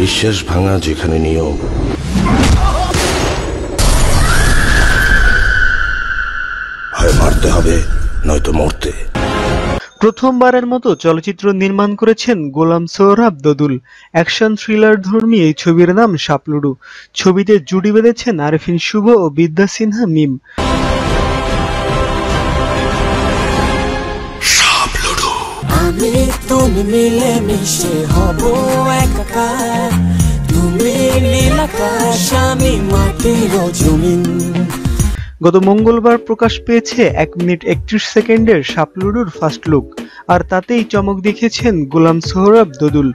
বিশ্বাস ভাঙা যেখানে নিয়ম, হয় মারতে হবে নয়তো মরতে। প্রথমবারের মতো চলচ্চিত্র নির্মাণ করেছেন গোলাম সোহরাব দোদুল। অ্যাকশন থ্রিলার ধর্মী এই ছবির নাম সাপলুডু। ছবিতে জুটি বেঁধেছেন আরেফিন শুভ ও বিদ্যা সিনহা মিম। আমি তুমি মিলে মিশে হব একাকার, তুমি নীল আকাশ আমি মাটির জমিন। গত মঙ্গলবার প্রকাশ পেয়েছে 1 মিনিট 31 সেকেন্ডের সাপলুডুর ফার্স্ট লুক, আর তাতেই চমক দেখিয়েছেন গোলাম সোহরাব দোদুল।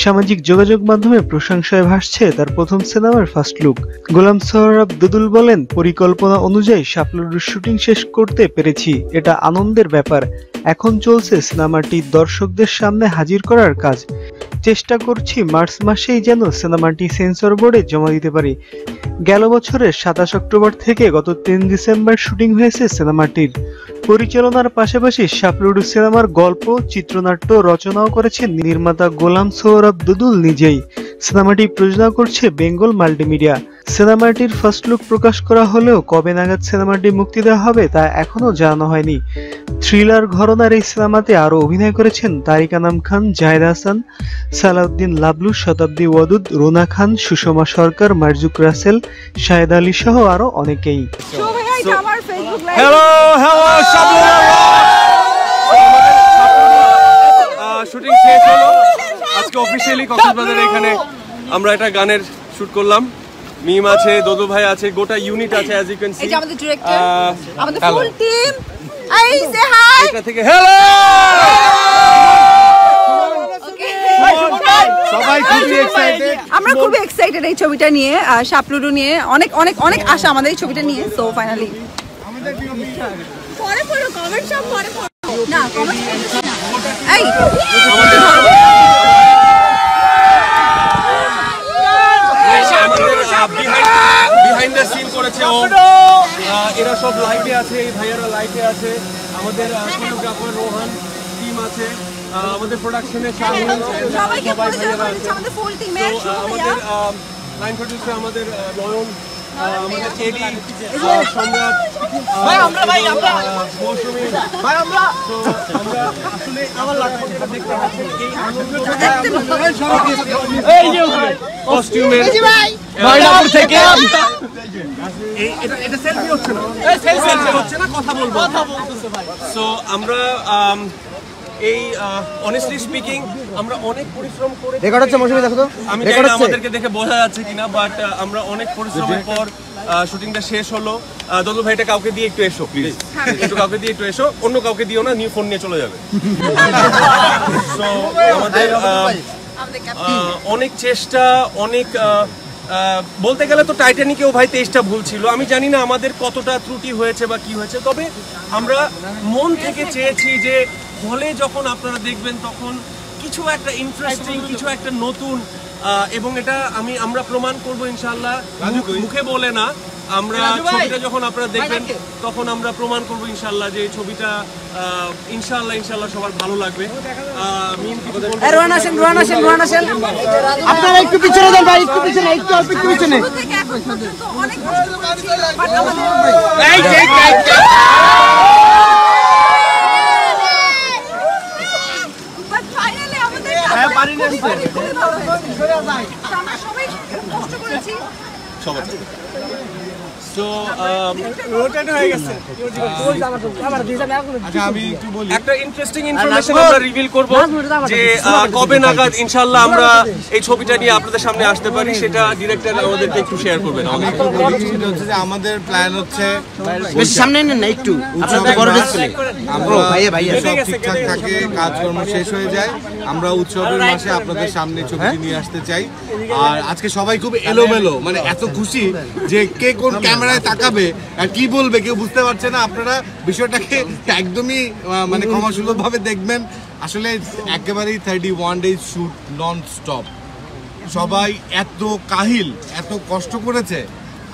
সামাজিক যোগাযোগ মাধ্যমে প্রশংসায় ভাসছে তার প্রথম সিনেমার ফার্স্ট লুক। গোলাম সোহরাব দোদুল বলেন, পরিকল্পনা অনুযায়ী সাপলুডুর শুটিং শেষ করতে পেরেছি, এটা আনন্দের ব্যাপার। এখন চলছে সিনেমাটি দর্শকদের সামনে হাজির করার কাজ। চেষ্টা করছি মার্চ মাসেই যেন সিনেমাটি সেন্সর বোর্ডে জমা দিতে পারি। গেল বছরের 27 অক্টোবর থেকে গত 3 ডিসেম্বর শুটিং হয়েছে সিনেমাটির। পরিচালনার পাশাপাশি সাপলুডু সিনেমার গল্প, চিত্রনাট্য রচনাও করেছেন নির্মাতা গোলাম সোহরাব দোদুল নিজেই। সিনেমাটি প্রযোজনা করছে বেঙ্গল মাল্টিমিডিয়া। সিনেমাটির ফার্স্ট লুক প্রকাশ করা হলেও কবে নাগাদ সিনেমাটি মুক্তি দেওয়া হবে তা এখনো জানানো হয়নি। থ্রিলার ঘরানার এই সিনেমাতে আরও অভিনয় করেছেন তারিক আনাম খান, জাহেদ হাসান, সালাউদ্দিন লাবলু, শতাব্দী ওয়াদুদ, রুনা খান, সুষমা সরকার, মারজুক রাসেল, শাহেদ আলী সহ আরো অনেকেই। শুটিং শেষ হলো আজকে অফিসিয়ালি কক্সবাজারে। এখানে আমরা একটা গানের শুট করলাম। মিম আছে, দোদু ভাই আছে, গোটা ইউনিট আছে। অ্যাজ ইউ ক্যান সি, আমাদের ডিরেক্টর, আমাদের full team. I say hi এটা থেকে হ্যালো। সবাই খুবই এক্সাইটেড, আমরা খুবই এক্সাইটেড এই ছবিটা নিয়ে, সাপলুডু নিয়ে। অনেক অনেক অনেক আশা আমাদের এই ছবিটা নিয়ে। সো ফাইনালি আমাদের পরে পরে কমেন্ট সব পরে না কমেন্ট এই বিহাইন্ড দ্য সিন করেছে ও। এরা সব লাইভে আছে, এই ভাইয়ারা লাইভে আছে। আমাদের কোরিওগ্রাফার রোহান টিম আছে, আমাদের প্রোডাকশনে সবাইকে ভাইয়ারা আছে। আমাদের ফুল টিমের আমাদের লাইন প্রোডিউসার আমাদের নয়ন, আমাদের এডি, সম্রাট, ভাই আমরা মৌসুমী ভাই আমরা আসলে আমার লাগবে যেটা দেখতে পাচ্ছেন এই আনন্দ এই যে কস্টিউমের ময়নাপুর থেকে এটা সেলফি হচ্ছে না, সেলফি হচ্ছে না, কথা বলতেছে ভাই। সো আমরা এই অনেস্টলি স্পিকিং আমরা অনেক পরিশ্রম করে রেকর্ড হচ্ছে মৌসুমী, দেখো তো আমি জানি না আমাদেরকে দেখে বোঝা যাচ্ছে কিনা, বাট আমরা অনেক পরিশ্রমের পর শুটিংটা শেষ হলো। দোদু ভাইটা কাউকে দিয়ে একটু এসো প্লিজ, একটু কাউকে দিয়ে একটু এসো, অন্য কাউকে দিও না, নিউ ফোন নিয়ে চলে যাবে। সো আমাদের অনেক চেষ্টা, অনেক বলতে গেলে তো টাইটানিকেও ভাই 23টা ভুল ছিল। আমি জানি না আমাদের কতটা ত্রুটি হয়েছে বা কি হয়েছে, তবে আমরা মন থেকে চেয়েছি যে হলে যখন আপনারা দেখবেন তখন কিছু একটা ইন্টারেস্টিং, কিছু একটা নতুন, এবং এটা আমরা প্রমাণ করবো ইনশাল্লাহ, মুখে বলে না। আমরা ছবিটা যখন আপনারা দেখবেন তখন আমরা প্রমাণ করবো ইনশাল্লাহ যে এই ছবিটা ইনশাল্লাহ সবার ভালো লাগবে। আপনারা একটু পিছনে যান ভাই, একটু পিছনে, একটু অল্প একটু পিছনে। একটা ইন্টারেস্টিং ইনফরমেশন আমরা রিভিল করব যে কবে নাগাদ ইনশাআল্লাহ আমরা এই ছবিটা নিয়ে আপনাদের সামনে আসতে পারি, সেটা ডিরেক্টর আমাদেরকে একটু শেয়ার করবেন। আমাদের প্ল্যান হচ্ছে সামনে না একটু বড় ডিসপ্লে, ঠিকঠাক থাকে, কাজকর্ম শেষ হয়ে যায়, আমরা উৎসবের মাসে আপনাদের সামনে ছবিটি নিয়ে আসতে চাই। আর আজকে সবাই খুব এলোমেলো, মানে এত খুশি যে কে কোন ক্যামেরায় তাকাবে আর কি বলবে কেউ বুঝতে পারছে না। আপনারা বিষয়টাকে একদমই মানে ক্ষমাসুলভ ভাবে দেখবেন। আসলে একেবারেই 31 days শুট নন স্টপ। সবাই এত কাহিল, এত কষ্ট করেছে।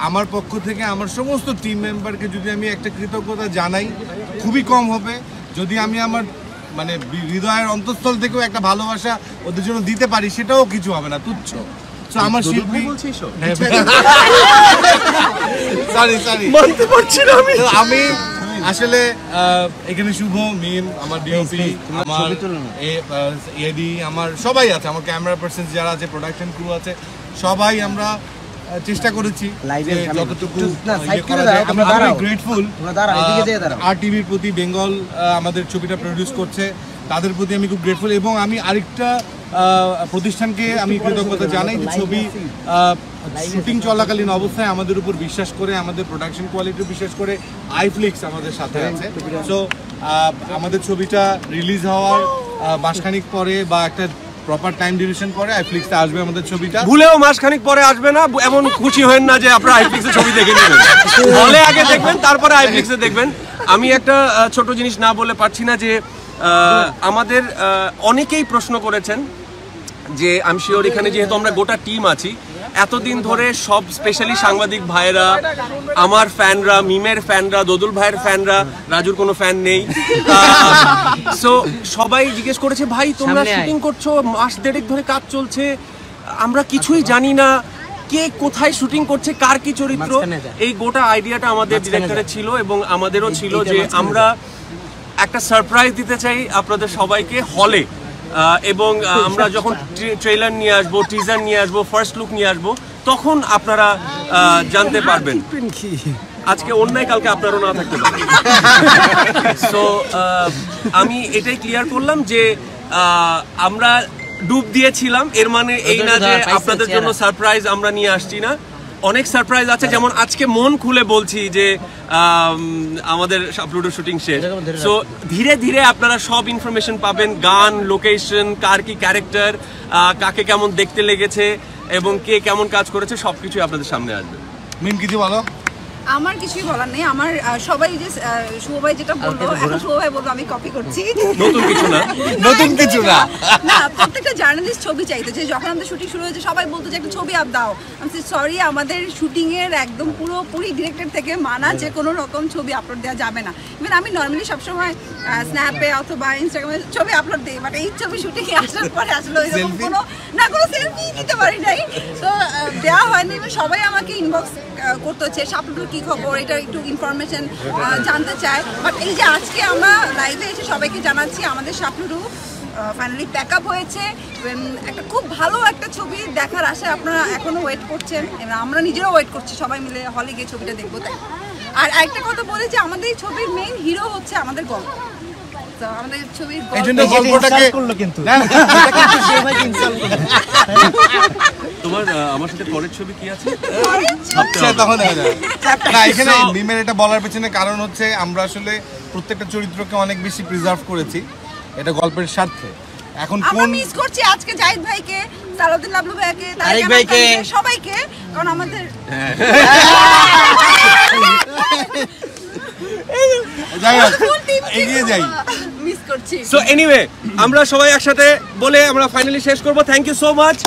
আমার পক্ষ থেকে আমার সমস্ত টিম মেম্বারকে যদি আমি একটা কৃতজ্ঞতা জানাই, খুবই কম হবে। যদি আমি আমার মানে হৃদয়ের অন্তঃস্থল থেকেও একটা ভালোবাসা ওদের জন্য দিতে পারি, সেটাও কিছু হবে না, তুচ্ছ। তো আমার শিল্পী সরি মানতে পারছি না আমি আসলে এখানে শুভ মিম আমার ডিওপি আমার এডি আমার সবাই আছে, আমার ক্যামেরা পার্সন যারা আছে, প্রোডাকশন ক্রু আছে, সবাই আমরা চেষ্টা করেছি যতটুকু আমরা গ্রেটফুল RTVর প্রতি, বেঙ্গল আমাদের ছবিটা প্রডিউস করছে তাদের প্রতি আমি খুব গ্রেটফুল। এবং আমি আরেকটা প্রতিষ্ঠানকে আমি কৃতজ্ঞতা জানাই যে ছবি শুটিং চলাকালীন অবস্থায় আমাদের উপর বিশ্বাস করে, আমাদের প্রোডাকশন কোয়ালিটি বিশ্বাস করে আইফ্লিক্স আমাদের সাথে আছে। সো আমাদের ছবিটা রিলিজ হওয়ার মাসখানিক পরে বা একটা প্রপার টাইম ডিউরেশন পরে আইফ্লিক্সে আসবে আমাদের ছবিটা। ভুলেও মাসখানিক পরে আসবে না, এমন খুশি হবেন না যে আপনারা আইফ্লিক্সে ছবি দেখে নেবেন। হলে আগে দেখবেন, তারপরে আইফ্লিক্সে দেখবেন। আমি একটা ছোট জিনিস না বলে পারছি না যে আমাদের অনেকেই প্রশ্ন করেছেন যে আমি শিওর এখানে যেহেতু আমরা গোটা টিম আছি এতদিন ধরে, সব স্পেশালি সাংবাদিক ভাইরা, আমার ফ্যানরা, মিমের ফ্যানরা, দোদুল ভাইয়ের ফ্যানরা, রাজুর কোনো ফ্যান নেই, সো সবাই জিজ্ঞেস করেছে ভাই তোমরা শুটিং করছো, মাস দেড়েক ধরে কাজ চলছে, আমরা কিছুই জানি না কে কোথায় শুটিং করছে, কার কি চরিত্র। এই গোটা আইডিয়াটা আমাদের ডিরেক্টরের ছিল এবং আমাদেরও ছিল যে আমরা একটা সারপ্রাইজ দিতে চাই আপনাদের সবাইকে হলে, এবং আমরা যখন ট্রেলার নিয়ে আসবো, টিজার নিয়ে আসবো, ফার্স্ট লুক নিয়ে আসবো, তখন আপনারা জানতে পারবেন। আজকে অন্যায়, কালকে আপনারও না থাকতে পারে। সো আমি এটাই ক্লিয়ার করলাম যে আমরা ডুব দিয়েছিলাম, এর মানে এই না যে আপনাদের জন্য সারপ্রাইজ আমরা নিয়ে আসছি না। অনেক সারপ্রাইজ আছে, যেমন আজকে মন খুলে বলছি যে আমাদের আপলোড শুটিং শেষ। সো ধীরে ধীরে আপনারা সব ইনফরমেশন পাবেন, গান, লোকেশন, কার কি ক্যারেক্টার, কাকে কেমন দেখতে লেগেছে এবং কে কেমন কাজ করেছে, সবকিছু আপনাদের সামনে আসবে। মিম কিছু বলো? আমার কিছুই বলার নেই। আমার সবাই যে শুভ ভাই যেটা বললো, এখন শুভ ভাই বলবো আমি কপি করছি, নতুন কিছু না, নতুন কিছু না। না, প্রত্যেকটা জার্নালিস্ট ছবি চাইতো, যে যখন আমাদের শুটিং শুরু হয়েছে সবাই বলতো যে একটা ছবি আপ দাও। আমি সরি, আমাদের শুটিং এর একদম পুরোপুরি ডিরেক্টর থেকে মানা যে কোনো রকম ছবি আপলোড দেওয়া যাবে না। ইভেন আমি নর্মালি সবসময় স্ন্যাপে অথবা ইনস্টাগ্রামে ছবি আপলোড দিই, বাট এই ছবি শুটিং এ আসার পরে আসলে ওইরকম কোনো সেলফি দিতে পারি নাই, তো দেওয়া হয়নি। সবাই আমাকে ইনবক্স করতে হচ্ছে সাপলুডুর কি খবর, এটা একটু ইনফরমেশন জানতে চায়। বাট এই যে আজকে আমরা লাইভে এসে সবাইকে জানাচ্ছি আমাদের সাপলুডু ফাইনালি প্যাক আপ হয়েছে। একটা খুব ভালো একটা ছবি দেখার আশায় আপনারা এখনো ওয়েট করছেন, আমরা নিজেরাও ওয়েট করছি, সবাই মিলে হলে গিয়ে ছবিটা দেখবো। তাই আর একটা কথা বলে যে আমাদের এই ছবির মেইন হিরো হচ্ছে আমাদের গল্প। আমাদের ছবির তোমার আমার সাথে পরের ছবি কি আছে তখন এখানে মিমের এটা বলার পেছনে কারণ হচ্ছে আমরা আসলে প্রত্যেকটা চরিত্রকে অনেক বেশি প্রিজার্ভ করেছি এটা গল্পের স্বার্থে। এখন আমরা মিস করছি আজকে জাহিদ ভাইকে, সালাউদ্দিন লাবলু ভাইকে, তারেক ভাইকে, সবাইকে, কারণ আমাদের এগিয়ে যাই মিস করছি। সো এনিওয়ে আমরা সবাই একসাথে বলে আমরা ফাইনালি শেষ করব। Thank you so much.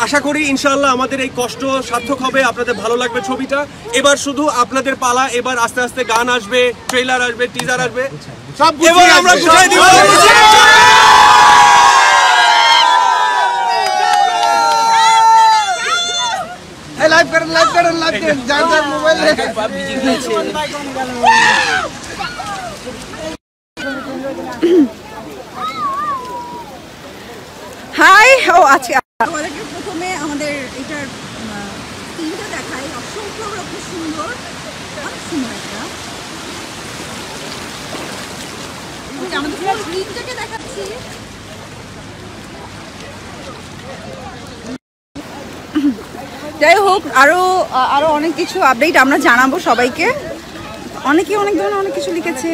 আশা করি ইনশাআল্লাহ আমাদের এই কষ্ট সার্থক হবে, আপনাদের ভালো লাগবে ছবিটা। এবার শুধু আপনাদের পালা, এবার আস্তে আস্তে গান আসবে, ট্রেলার আসবে, টিজার আসবে, সব এবার আমরা গুছিয়ে দিব। লাইভ করেন যার যার মোবাইলে হাই। ও আচ্ছা, আমাদেরকে প্রথমে আমাদের এটার স্ক্রিনটা দেখাই, অসংখ্য রকম সুন্দর, অনেক সুন্দর একটা। আমাদের পুরো স্ক্রিনটাকে দেখাচ্ছি। যাই হোক, আরো অনেক কিছু আপডেট আমরা জানাবো সবাইকে। অনেকে অনেক ধরনের অনেক কিছু লিখেছে।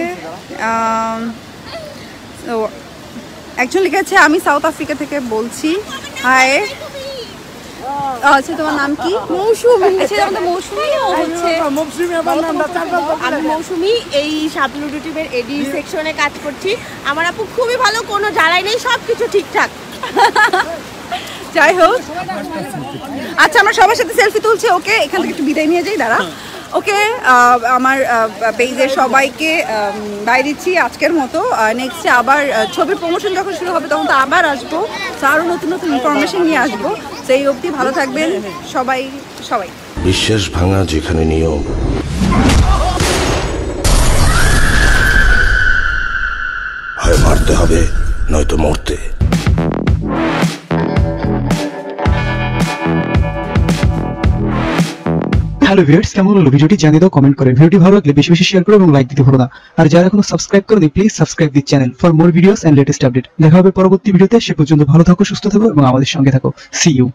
একজন লিখেছে আমি সাউথ আফ্রিকা থেকে বলছি, হাই। আচ্ছা, তোমার নাম কি? মৌসুমী। আচ্ছা, আমাদের মৌসুমী হচ্ছে আমি মৌসুমী, এই সাপলুডু টিমের এডি সেকশনে কাজ করছি। আমার আপু খুবই ভালো, কোনো জ্বালাই নেই, সব কিছু ঠিকঠাক। যাই হোক, আচ্ছা আমরা সবার সাথে সেলফি তুলছি। ওকে, এখান থেকে একটু বিদায় নিয়ে যাই, দাঁড়া। ওকে, আমার পেজের সবাইকে বাই দিচ্ছি আজকের মতো। নেক্সটে আবার ছবির প্রমোশন যখন শুরু হবে তখন তো আবার আসবো, আরও নতুন নতুন ইনফরমেশন নিয়ে আসবো। সেই অবধি ভালো থাকবেন সবাই সবাই। বিশ্বাস ভাঙা যেখানে নিয়ম, হয় মারতে হবে নয়তো মরতে। হ্যালো ভিউয়ার্স, কেমন হলো ভিডিওটি জানিয়ে দাও কমেন্ট করে। ভিডিওটি ভালো লাগলে বেশি বেশি শেয়ার করো এবং লাইক দিতে ভুলো না। আর যারা এখনো সাবস্ক্রাইব করোনি please subscribe this channel for more videos and latest update. দেখা হবে পরবর্তী ভিডিওতে, সে পর্যন্ত ভালো থাকো, সুস্থ থাকো এবং আমাদের সঙ্গে থাকো। See you.